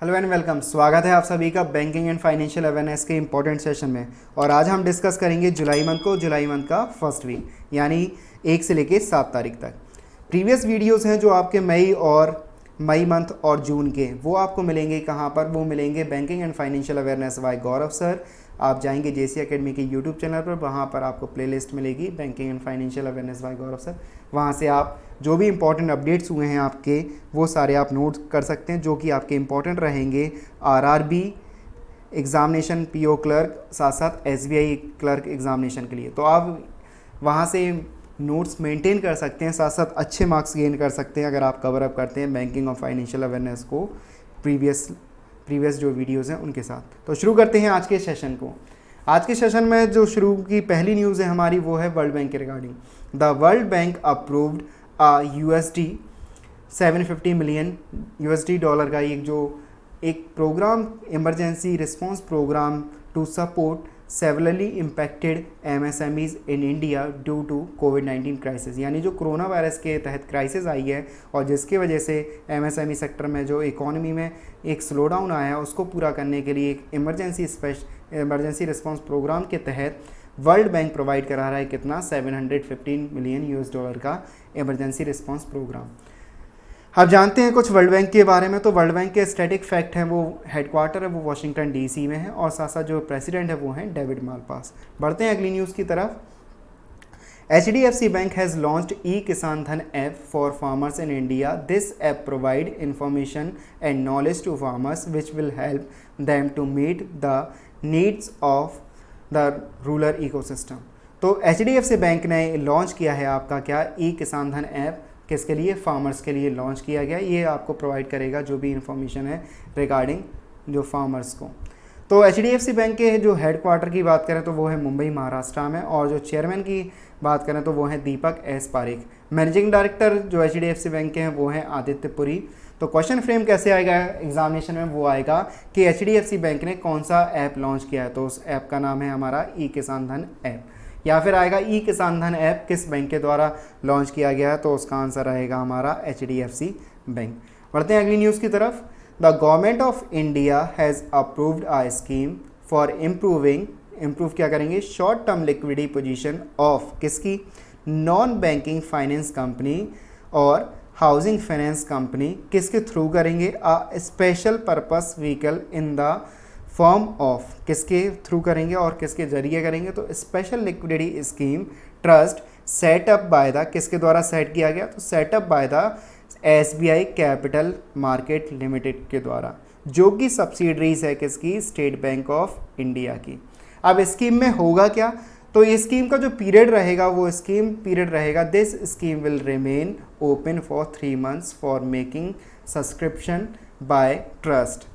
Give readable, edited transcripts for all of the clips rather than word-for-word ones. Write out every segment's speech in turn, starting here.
Hello and welcome. स्वागत है आप सभी का बैंकिंग एंड फाइनेंशियल अवेयरनेस के इंपॉर्टेंट सेशन में। और आज हम डिस्कस करेंगे जुलाई मंथ का फर्स्ट वीक, यानी 1 से लेके 7 तारीख तक। प्रीवियस वीडियोस हैं जो आपके मई मंथ और जून के, वो आपको मिलेंगे कहाँ पर? वो मिलेंगे banking and financial awareness by Gaurav sir. आप जाएंगे जेसी एकेडमी के यूट्यूब चैनल पर, वहाँ पर आपको प्लेलिस्ट मिलेगी banking and financial awareness by Gaurav sir. वहाँ से आप जो भी इंपॉर्टेंट अपडेट्स हुए हैं आपके, वो सारे आप नोट कर सकते हैं, जो कि आपके इंपॉर्टेंट रहेंगे आरआरबी एग्ज़ामिनेशन, पीओ क्लर्क, साथ साथ एसबीआई क्लर्क एग्ज़ामिनेशन के लिए। तो आप वहाँ से नोट्स मेंटेन कर सकते हैं, साथ साथ अच्छे मार्क्स गेन कर सकते हैं अगर आप कवर अप करते हैं बैंकिंग और फाइनेंशियल अवेयरनेस को प्रीवियस जो वीडियोज़ हैं उनके साथ। तो शुरू करते हैं आज के सेशन को। आज के सेशन में जो शुरू की पहली न्यूज़ है हमारी, वो है वर्ल्ड बैंक के regarding. The world bank approved USD 750 million $750 का एक programme, emergency response programme to support severely impacted MSMEs in India due to covid crisis. यानी जो कोरोना वायरस के तहत क्राइसिस आई है और जिसकी वजह से MSME सेक्टर में जो इकोनॉमी में एक स्लो डाउन आया है, उसको पूरा करने के लिए एक इमरजेंसी रिस्पॉन्स प्रोग्राम के तहत वर्ल्ड बैंक प्रोवाइड करा रहा है कितना? $715 मिलियन का इमरजेंसी रिस्पॉन्स प्रोग्राम। अब जानते हैं कुछ वर्ल्ड बैंक के बारे में। तो वर्ल्ड बैंक के स्टैटिक फैक्ट हैं, वो हेडक्वार्टर है वो वाशिंगटन DC में है, और साथ साथ जो प्रेसिडेंट है वो हैं डेविड मालपास। बढ़ते हैं अगली न्यूज़ की तरफ। HDFC Bank has launched e-Kisan Dhan app for farmers in India. This app provide information and knowledge to farmers which will help them to meet the needs of the rural ecosystem. तो HDFC bank ने launch किया है आपका क्या? e-किसान धन app. किसके लिए? Farmers के लिए लॉन्च किया गया। ये आपको प्रोवाइड करेगा जो भी इंफॉर्मेशन है रिगार्डिंग जो फार्मर्स को। तो HDFC बैंक के जो हेडक्वार्टर की बात करें तो वो है मुंबई, महाराष्ट्र में, और जो चेयरमैन की बात करें तो वो हैं दीपक S पारेख। मैनेजिंग डायरेक्टर जो HDFC बैंक के हैं वो हैं आदित्य पुरी। तो क्वेश्चन फ्रेम कैसे आएगा एग्जामिनेशन में? वो आएगा कि HDFC बैंक ने कौन सा ऐप लॉन्च किया है, तो उस ऐप का नाम है हमारा e-किसान धन ऐप। या फिर आएगा e-किसान धन ऐप किस बैंक के द्वारा लॉन्च किया गया है, तो उसका आंसर रहेगा हमारा HDFC बैंक। बढ़ते हैं अगली न्यूज़ की तरफ। The government of India has approved a scheme for improve क्या करेंगे? Short term liquidity position of किसकी? नॉन बैंकिंग फाइनेंस कंपनी और हाउसिंग फाइनेंस कंपनी। किसके थ्रू करेंगे? A special purpose vehicle in the form of, किसके through करेंगे और किसके जरिए करेंगे? तो special liquidity scheme trust setup by the, किसके द्वारा सेट किया गया? तो setup by the SBI capital market limited के द्वारा, जो कि सब्सिडरीज है किसकी? स्टेट बैंक ऑफ इंडिया की। अब स्कीम में होगा क्या? तो ये स्कीम का जो पीरियड रहेगा वो स्कीम पीरियड रहेगा, this scheme will remain open for 3 months for making subscription by trust.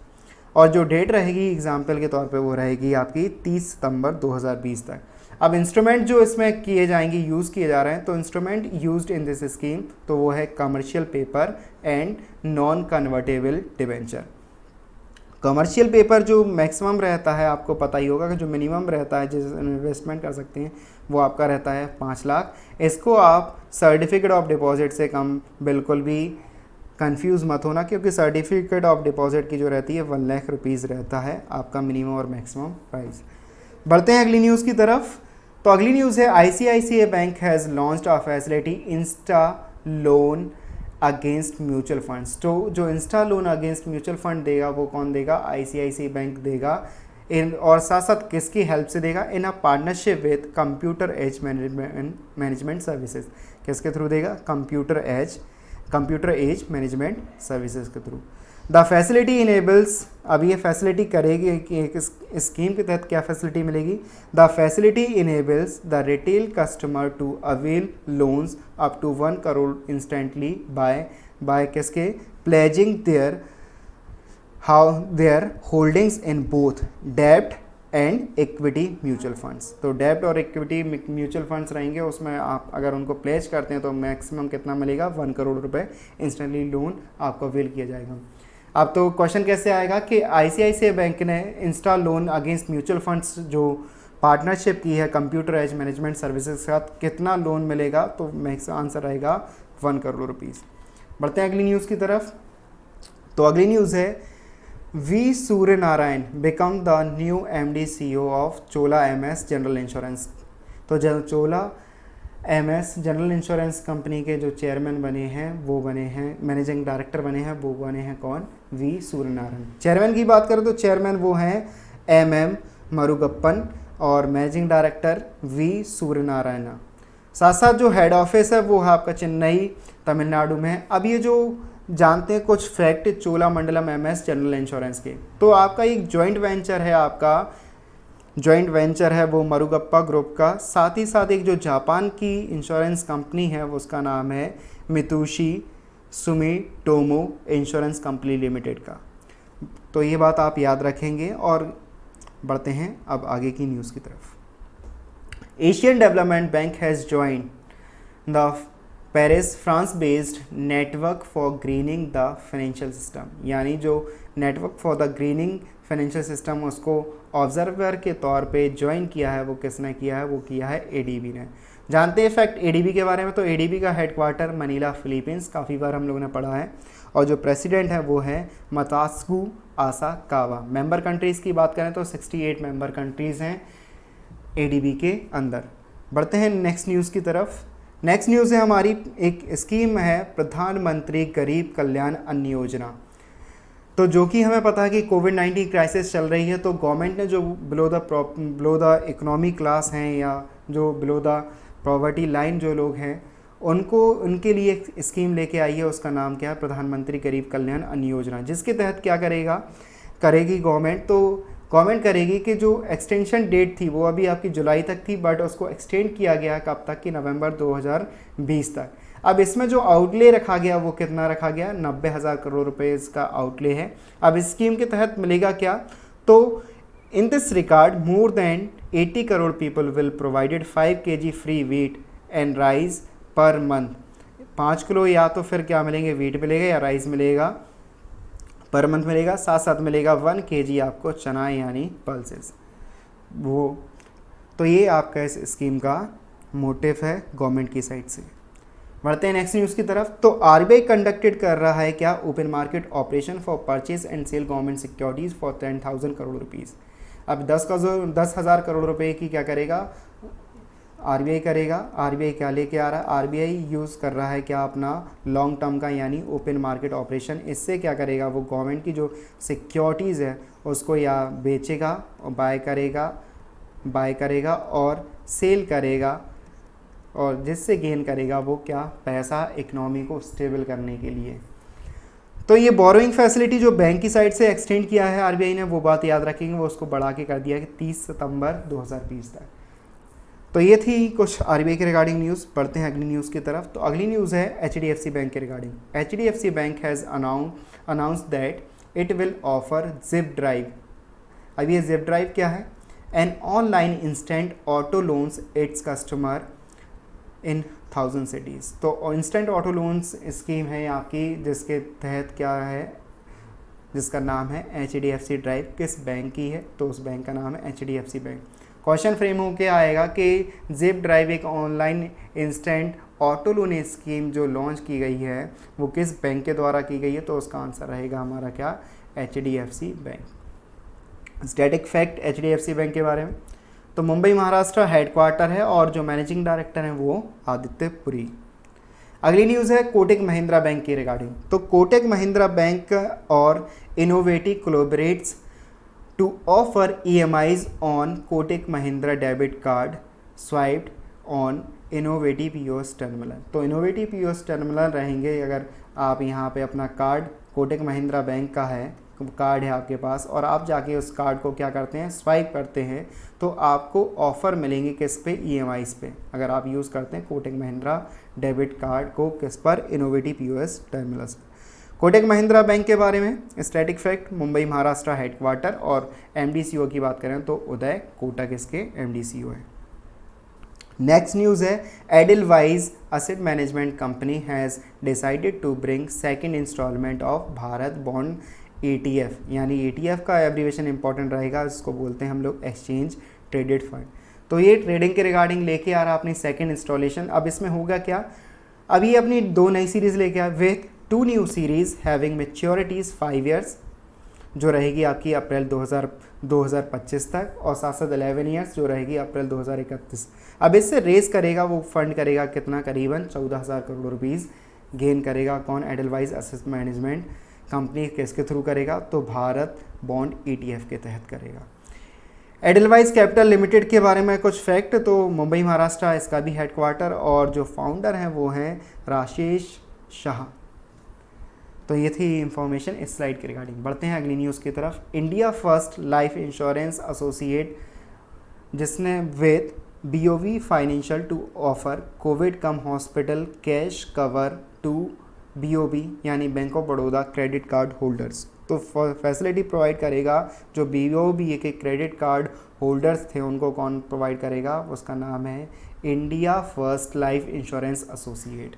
और जो डेट रहेगी एग्जाम्पल के तौर पे वो रहेगी आपकी 30 सितंबर 2020 तक। अब इंस्ट्रूमेंट जो इसमें किए जाएंगे, यूज़ किए जा रहे हैं, तो instrument used in this scheme तो वो है commercial paper and non convertible debenture. Commercial paper जो मैक्सिमम रहता है, आपको पता ही होगा कि जो मिनिमम रहता है जिस इन्वेस्टमेंट कर सकते हैं वो आपका रहता है 5 लाख। इसको आप सर्टिफिकेट ऑफ डिपॉजिट से कम बिल्कुल भी कंफ्यूज मत होना, क्योंकि सर्टिफिकेट ऑफ डिपॉजिट की जो रहती है 1 लाख रुपीज़ रहता है आपका मिनिमम और मैक्सिमम प्राइस। बढ़ते हैं अगली न्यूज़ की तरफ। तो अगली न्यूज़ है ICICI bank has launched a facility Insta loan against mutual funds. तो जो Insta loan against mutual fund देगा वो कौन देगा? ICICI बैंक देगा। और साथ साथ किसकी हेल्प से देगा? In a partnership with computer age management services. किसके थ्रू देगा? कंप्यूटर एज मैनेजमेंट सर्विसेज के थ्रू। द फैसिलिटी इनेबल्स, अब ये फैसिलिटी करेगी कि इस स्कीम के तहत क्या फैसिलिटी मिलेगी? The facility enables the retail customer to avail loans up to 1 crore instantly bye किसके? Pledging there holdings in both डेब्ट एंड इक्विटी म्यूचुअल फंड्स। तो डेब्ट और इक्विटी म्यूचुअल फंड्स रहेंगे, उसमें आप अगर उनको प्लेज करते हैं तो मैक्सिमम कितना मिलेगा? 1 करोड़ रुपए इंस्टेंटली लोन आपको अवेल किया जाएगा। अब तो क्वेश्चन कैसे आएगा कि ICICI बैंक ने Insta loan against mutual funds जो पार्टनरशिप की है कंप्यूटर एज मैनेजमेंट सर्विसेज के साथ, कितना लोन मिलेगा? तो मैक्स आंसर रहेगा 1 करोड़ रुपीज़। बढ़ते हैं अगली न्यूज़ की तरफ। तो अगली न्यूज़ है V Surya Narayan become the new MD CEO of Chola MS general insurance. तो जब Chola MS general insurance company के जो चेयरमैन बने हैं वो बने हैं, मैनेजिंग डायरेक्टर बने हैं वो बने हैं कौन? वी सूर्य नारायण। चेयरमैन की बात करें तो चेयरमैन वो हैं MM मरुगप्पन और managing director we Surya Narayan. साथ साथ जो हेड ऑफिस है वो है आपका चेन्नई तमिलनाडु में है। अब ये जो जानते हैं कुछ fact Cholamandalam MS general insurance के, तो आपका एक जॉइंट वेंचर है, आपका जॉइंट वेंचर है वो मरुगप्पा ग्रुप का। साथ ही साथ एक जो जापान की इंश्योरेंस कंपनी है वो उसका नाम है Mitsubishi Sumitomo insurance company limited का। तो ये बात आप याद रखेंगे और बढ़ते हैं अब आगे की न्यूज़ की तरफ। Asian development bank has joined the Paris France based network for grinning the financial system, यानी जो network for the grinning financial system उसको ऑब्जर्वर के तौर पे ज्वाइन किया है वो किसने किया है? वो किया है ADB ने। जानते हैं फैक्ट ADB के बारे में, तो ADB का हेडक्वार्टर मनीला फिलीपींस, काफ़ी बार हम लोगों ने पढ़ा है, और जो प्रेसिडेंट है वो है मतात्सु आसाकावा। मेंबर कंट्रीज़ की बात करें तो 68 मेंबर कंट्रीज़ हैं ADB के अंदर। बढ़ते हैं नेक्स्ट न्यूज़ की तरफ। नेक्स्ट न्यूज़ है हमारी, एक स्कीम है प्रधानमंत्री गरीब कल्याण अन्न योजना। तो जो कि हमें पता है कि कोविड-19 क्राइसिस चल रही है, तो गवर्नमेंट ने जो बिलो द इकोनॉमी क्लास हैं या जो बिलो द पॉवर्टी लाइन जो लोग हैं उनको, उनके लिए एक स्कीम लेके आई है, उसका नाम क्या है? प्रधानमंत्री गरीब कल्याण अन्न योजना। जिसके तहत क्या करेगी गवर्नमेंट? तो गवर्नमेंट करेगी कि जो एक्सटेंशन डेट थी वो अभी आपकी जुलाई तक थी, बट उसको एक्सटेंड किया गया कब तक? कि नवंबर 2020 तक। अब इसमें जो आउटले रखा गया वो कितना रखा गया? 90,000 करोड़ रुपए इसका आउटले है। अब इस स्कीम के तहत मिलेगा क्या? तो in this regard more than 80 crore people will provided 5 kg free wheat and rice per month. 5 kilo या तो फिर क्या मिलेंगे? व्हीट मिलेगा या राइस मिलेगा, पर मंथ मिलेगा। साथ साथ मिलेगा 1 kg आपको चना यानी पल्सेस वो। तो ये आपका इस स्कीम का मोटिव है गवर्नमेंट की साइड से। बढ़ते हैं नेक्स्ट न्यूज़ की तरफ। तो RBI कंडक्टेड कर रहा है क्या? Open market operation for purchase and sale government securities for 10,000 crore rupees. अब 10,000 करोड़ रुपए की क्या करेगा? RBI करेगा। RBI क्या लेके आ रहा है? RBI यूज़ कर रहा है क्या? अपना लॉन्ग टर्म का यानी ओपन मार्केट ऑपरेशन। इससे क्या करेगा? वो गवर्नमेंट की जो सिक्योरिटीज़ है उसको या बेचेगा और बाय करेगा और सेल करेगा, और जिससे गेन करेगा वो क्या? पैसा इकोनॉमी को स्टेबल करने के लिए। तो ये बोरोइंग फैसिलिटी जो बैंक की साइड से एक्सटेंड किया है RBI ने, वो बात याद रखेंगे, वो उसको बढ़ा के कर दिया कि 30 सितंबर 2020 तक। तो ये थी कुछ RBI के रिगार्डिंग न्यूज़। पढ़ते हैं अगली न्यूज़ की तरफ। तो अगली न्यूज़ है HDFC बैंक के regarding. HDFC bank has announce that it will offer zip drive. अब ये जिप ड्राइव क्या है? An online instant auto loans its customer in 1000 cities. तो इंस्टेंट ऑटो लोन्स स्कीम है आपकी, जिसके तहत क्या है? जिसका नाम है HDFC ड्राइव। किस बैंक की है? तो उस बैंक का नाम है HDFC बैंक। क्वेश्चन फ्रेम होके आएगा कि जिप ड्राइव एक online instant auto loan scheme जो लॉन्च की गई है वो किस बैंक के द्वारा की गई है? तो उसका आंसर रहेगा हमारा क्या? HDFC bank. Static fact HDFC bank के बारे में, तो मुंबई महाराष्ट्र हेडक्वार्टर है और जो मैनेजिंग डायरेक्टर हैं वो आदित्य पुरी। अगली न्यूज़ है कोटक महिंद्रा बैंक के रिगार्डिंग। तो कोटक महिंद्रा बैंक और innovative collaborates to offer EMIs on Kotak Mahindra debit card swiped on innovative POS terminal. तो इनोवेटिव POS टर्मिनल रहेंगे, अगर आप यहाँ पे अपना कार्ड कोटक महिंद्रा बैंक का है, कार्ड है आपके पास, और आप जाके उस कार्ड को क्या करते हैं? स्वाइप करते हैं, तो आपको ऑफ़र मिलेंगे किस पे? EMIs पे, अगर आप यूज़ करते हैं कोटक महिंद्रा डेबिट कार्ड को किस पर? इनोवेटिव POS टर्मिनल्स पर। कोटक महिंद्रा बैंक के बारे में static fact, Mumbai Maharashtra headquarter, और MD CEO की बात करें तो उदय कोटक इसके MD CEO है। नेक्स्ट न्यूज़ है Edelweiss asset management company has decided to bring second instalment of Bharat bond ETF, यानी ETF का एब्रीवेशन इंपॉर्टेंट रहेगा, इसको बोलते हैं हम लोग एक्सचेंज ट्रेडेड फंड। तो ये ट्रेडिंग के रिगार्डिंग लेके आ रहा अपनी सेकंड इंस्टॉलेशन। अब इसमें होगा क्या? अभी अपनी 2 नई सीरीज़ लेके आया with 2 new series having maturities 5 years। जो रहेगी आपकी अप्रैल 2025 तक, और साथ साथ 11 ईयर्स जो रहेगी अप्रैल 2031। अब इससे रेस करेगा वो फंड करेगा कितना, करीबन 14,000 करोड़ रुपीज़ गेन करेगा। कौन? एडलवाइज असेट मैनेजमेंट कंपनी किसके थ्रू करेगा? तो भारत बॉन्ड ETF के तहत करेगा। एडलवाइज कैपिटल लिमिटेड के बारे में कुछ फैक्ट, तो मुंबई महाराष्ट्र इसका भी हेडक्वार्टर, और जो फाउंडर हैं वो हैं राजेश शाह। तो ये थी इंफॉर्मेशन इस स्लाइड के रिगार्डिंग। बढ़ते हैं अगली न्यूज़ की तरफ। India first life insurance associate जिसने with BOV financial to offer COVID cum hospital cash cover to BOB यानी bank of Baroda credit card holders. तो फैसिलिटी प्रोवाइड करेगा जो BOB के क्रेडिट कार्ड होल्डर्स थे उनको कौन प्रोवाइड करेगा? उसका नाम है India first life insurance associate.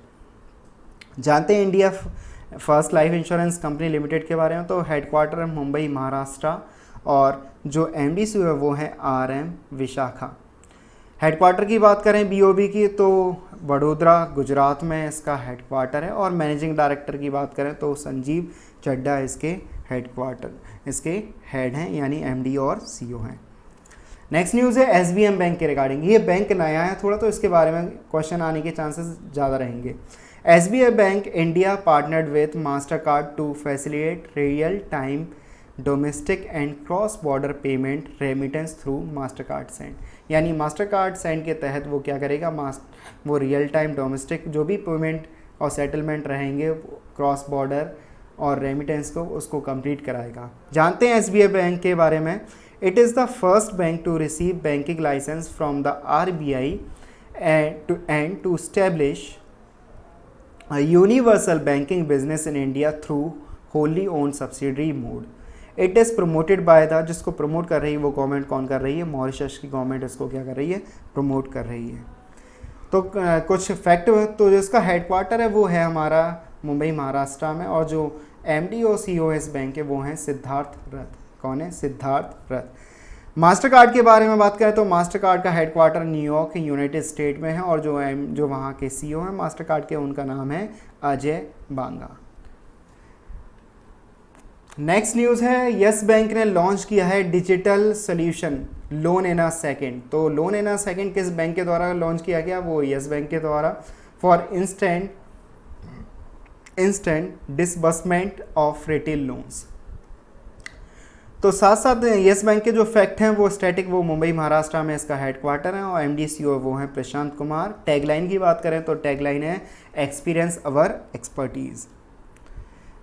जानते हैं India first life insurance company limited के बारे में। तो हेडक्वार्टर है मुंबई महाराष्ट्र, और जो MD है वो है RM विशाखा। हेडक्वार्टर की बात करें BOB की तो वडोदरा गुजरात में इसका हेडक्वार्टर है, और मैनेजिंग डायरेक्टर की बात करें तो संजीव चड्डा इसके इसके हेड हैं, यानी MD और CEO हैं। नेक्स्ट न्यूज़ है SBM बैंक के रिगार्डिंग। ये बैंक नया है थोड़ा, तो इसके बारे में क्वेश्चन आने के चांसेस ज़्यादा रहेंगे। SBI bank India partnered with Mastercard to facilitate real time domestic and cross border payment remittance through Mastercard send. यानी मास्टर कार्ड सेंड के तहत वो क्या करेगा? वो रियल टाइम डोमेस्टिक जो भी पेमेंट और सेटलमेंट रहेंगे क्रॉस बॉर्डर और रेमिटेंस को उसको कंप्लीट कराएगा। जानते हैं SBI बैंक के बारे में। It is the first bank to receive banking licence from the RBI and to establish universal banking business in India through wholly owned subsidiary mode. It is promoted by the, जिसको promote कर रही है वो government कौन कर रही है? Mauritius की गवर्नमेंट इसको क्या कर रही है? प्रमोट कर रही है। तो कुछ फैक्ट, तो जो इसका हेडक्वार्टर है वो है हमारा मुंबई महाराष्ट्र में, और जो MD और CEO इस बैंक के वो हैं सिद्धार्थ रथ। कौन है? सिद्धार्थ रथ। मास्टर कार्ड के बारे में बात करें तो मास्टर कार्ड का हेडक्वार्टर न्यूयॉर्क यूनाइटेड स्टेट में है, और जो वहाँ के CEO हैं मास्टर कार्ड के उनका नाम है अजय बांगा। नेक्स्ट न्यूज़ है यस बैंक ने लॉन्च किया है digital solution loan in a second. तो लोन इन अ सेकेंड किस बैंक के द्वारा लॉन्च किया गया? वो यस बैंक के द्वारा, for instant disbursement of retail loans. तो साथ साथ यस बैंक के जो फैक्ट हैं वो स्टैटिक, वो मुंबई महाराष्ट्र में इसका हेडक्वार्टर है, और MD CEO वो हैं प्रशांत कुमार। टैगलाइन की बात करें तो टैगलाइन है experience our expertise.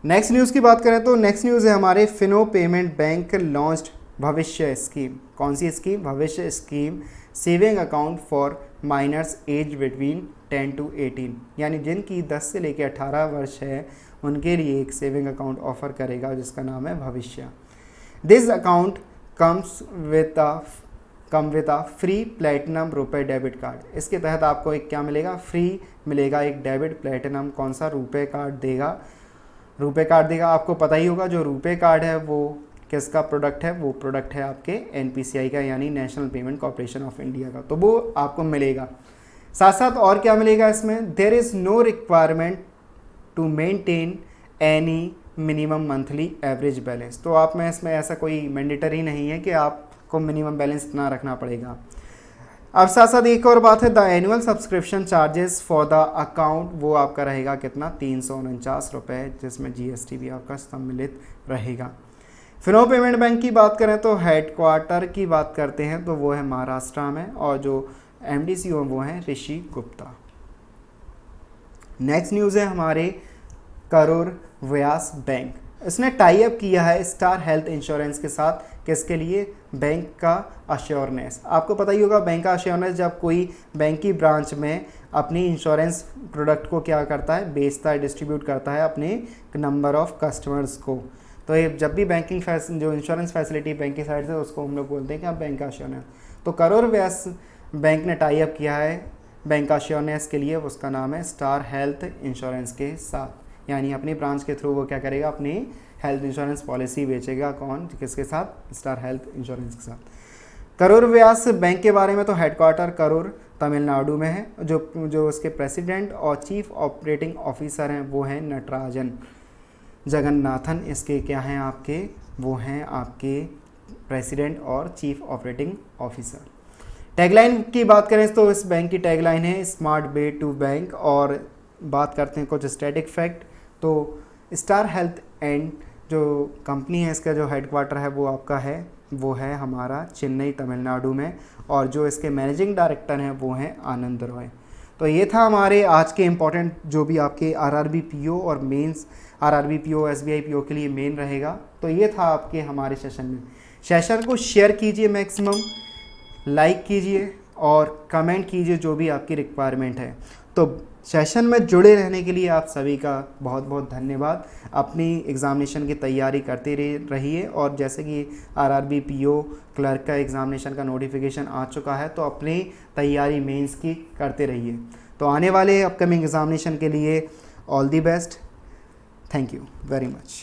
Next news की बात करें तो नेक्स्ट न्यूज़ है हमारे Fino payment bank launched Bhavishya scheme. कौन सी scheme? Bhavishya scheme saving account for minors age between 10 to 18, यानी जिनकी 10 से लेकर 18 वर्ष है उनके लिए एक सेविंग अकाउंट ऑफर करेगा जिसका नाम है भविष्य। This account comes with a free platinum रुपए डेबिट कार्ड। इसके तहत आपको एक क्या मिलेगा? फ्री मिलेगा एक डेबिट प्लेटिनम कौन सा? रुपए कार्ड देगा। रुपए कार्ड देगा। आपको पता ही होगा जो रुपए कार्ड है वो किसका प्रोडक्ट है? वो प्रोडक्ट है आपके NPCI का, यानी national payment corporation of India का। तो वो आपको मिलेगा। साथ साथ और क्या मिलेगा इसमें? There is no requirement to maintain any minimum monthly average balance. तो आप में इसमें ऐसा कोई मैंडेटरी नहीं है कि आपको मिनिमम बैलेंस इतना रखना पड़ेगा। अब साथ साथ एक और बात है, the annual subscription charges for the account वो आपका रहेगा कितना? 349 रुपये, जिसमें GST भी आपका सम्मिलित रहेगा। फिनो पेमेंट बैंक की बात करें तो हेडक्वार्टर की बात करते हैं तो वो है महाराष्ट्र में, और जो MD CEO वो हैं ऋषि गुप्ता। नेक्स्ट न्यूज़ है हमारे करूर व्यास बैंक। इसने टाई अप किया है स्टार हेल्थ इंश्योरेंस के साथ। किसके लिए? बैंक का अश्योरेंस। आपको पता ही होगा बैंक का अश्योरेंस जब कोई बैंक की ब्रांच में अपनी इंश्योरेंस प्रोडक्ट को क्या करता है? बेचता है, डिस्ट्रीब्यूट करता है अपने नंबर ऑफ कस्टमर्स को। तो ये जब भी बैंकिंग जो इंश्योरेंस फैसिलिटी बैंक की साइड से उसको हम लोग बोलते हैं कि आप बैंक का अश्योरेंस। तो करूर व्यास बैंक ने टाई अप किया है बैंक का अश्योरेंस के लिए, उसका नाम है स्टार हेल्थ इंश्योरेंस के साथ। यानी अपनी ब्रांच के थ्रू वो क्या करेगा? अपनी हेल्थ इंश्योरेंस पॉलिसी बेचेगा। कौन? किसके साथ? स्टार हेल्थ इंश्योरेंस के साथ। करूर व्यास बैंक के बारे में तो हेडक्वार्टर करूर तमिलनाडु में है। जो उसके प्रेसिडेंट और चीफ ऑपरेटिंग ऑफिसर हैं वो हैं नटराजन जगन्नाथन। इसके क्या हैं? आपके वो हैं आपके प्रेसिडेंट और चीफ ऑपरेटिंग ऑफिसर। टैगलाइन की बात करें तो इस बैंक की टैगलाइन है स्मार्ट वे टू बैंक। और बात करते हैं कुछ स्टैटिक फैक्ट, तो स्टार हेल्थ एंड जो कंपनी है इसका जो हेडक्वार्टर है वो है हमारा चेन्नई तमिलनाडु में, और जो इसके मैनेजिंग डायरेक्टर हैं वो हैं आनंद रॉय। तो ये था हमारे आज के इम्पोर्टेंट जो भी आपके आरआरबी पीओ और mains RRB PO SBI PO के लिए मेन रहेगा। तो ये था आपके हमारे सेशन में। सेशन को शेयर कीजिए, मैक्सिमम लाइक कीजिए और कमेंट कीजिए जो भी आपकी रिक्वायरमेंट है। तो सेशन में जुड़े रहने के लिए आप सभी का बहुत बहुत धन्यवाद। अपनी एग्ज़ामिनेशन की तैयारी करते रहिए, और जैसे कि आरआरबी पीओ क्लर्क का एग्ज़ामिनेशन का नोटिफिकेशन आ चुका है, तो अपनी तैयारी मेंस की करते रहिए। तो आने वाले अपकमिंग एग्ज़ामिनेशन के लिए all the best. Thank you very much.